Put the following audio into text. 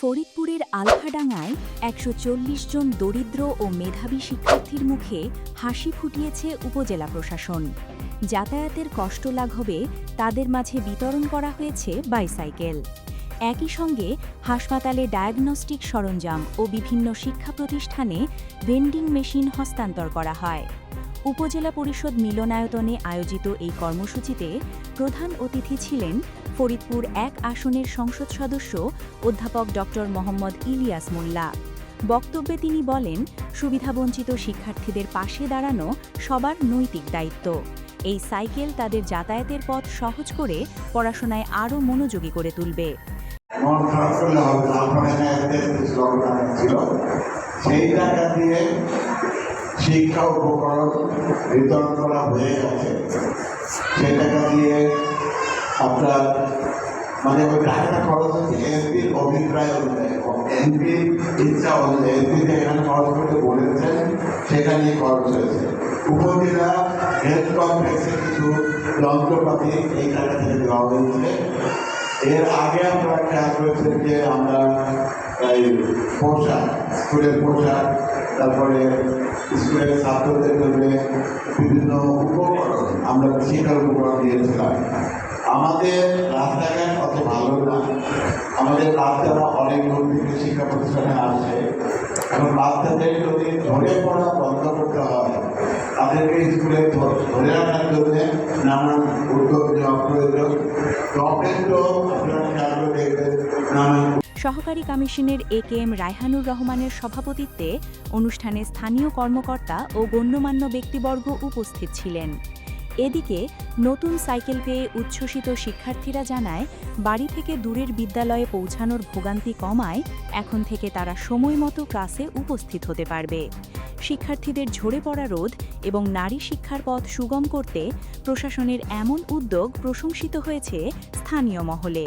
ফরিদপুরের আলফাডাঙ্গায় ১৪০ জন দরিদ্র ও মেধাবী শিক্ষার্থীর মুখে হাসি ফুটিয়েছে উপজেলা প্রশাসন। যাতায়াতের কষ্ট লাঘবে তাদের মাঝে বিতরণ করা হয়েছে বাইসাইকেল। একই সঙ্গে হাসপাতালে ডায়াগনস্টিক সরঞ্জাম ও বিভিন্ন শিক্ষা প্রতিষ্ঠানে ভেন্ডিং মেশিন হস্তান্তর করা হয়। উপজেলা পরিষদ মিলনায়তনে আয়োজিত এই কর্মসূচিতে প্রধান অতিথি ছিলেন ফরিদপুর ১ আসনের সংসদ সদস্য অধ্যাপক ড. মোহাম্মদ ইলিয়াস মোল্লা। বক্তব্যে তিনি বলেন, সুবিধাবঞ্চিত শিক্ষার্থীদের পাশে দাঁড়ানো সবার নৈতিক দায়িত্ব। এই সাইকেল তাদের যাতায়াতের পথ সহজ করে পড়াশোনায় আরও মনোযোগী করে তুলবে। শিক্ষা উপকরণ বিতরণ করা হয়ে গেছে। সেই টাকা দিয়ে আপনার মানে ওই টাকাটা খরচ হচ্ছে এমপির অভিপ্রায় অনুযায়ী, এমপির ইচ্ছা অনুযায়ী, এমপি যেখানে খরচ করতে বলেছেন সেখানে খরচ হয়েছে। উপজেলা হেলথ কমপ্লেক্সে কিছু যন্ত্রপাতি এই টাকা থেকে দেওয়া হয়েছে। এর আগে আপনারা খেয়াল করেছেন যে আমরা এই পোশাক, স্কুলের পোশাক, তারপরে স্কুলের ছাত্রদের জন্য বিভিন্ন উপকরণ আমরা শিক্ষার উপকরণ দিয়েছিলাম। আমাদের রাস্তাঘাট অত ভালো না, আমাদের বাচ্চারা অনেক দূর থেকে শিক্ষা প্রতিষ্ঠানে আসে। এখন বাচ্চাদের যদি ধরে পড়া বন্ধ করতে হয়, তাদেরকে স্কুলে ধরে রাখার জন্য নানান উদ্যোগ নেওয়া প্রয়োজন। গভর্নমেন্টও আপনারা খেয়াল করে দেখবেন নানান। সহকারী কমিশনের এ.কে.এম. রায়হানুর রহমানের সভাপতিত্বে অনুষ্ঠানে স্থানীয় কর্মকর্তা ও গণ্যমান্য ব্যক্তিবর্গ উপস্থিত ছিলেন। এদিকে নতুন সাইকেল পেয়ে উচ্ছ্বসিত শিক্ষার্থীরা জানায়, বাড়ি থেকে দূরের বিদ্যালয়ে পৌঁছানোর ভোগান্তি কমায় এখন থেকে তারা সময়মতো ক্লাসে উপস্থিত হতে পারবে। শিক্ষার্থীদের ঝরে পড়া রোধ এবং নারী শিক্ষার পথ সুগম করতে প্রশাসনের এমন উদ্যোগ প্রশংসিত হয়েছে স্থানীয় মহলে।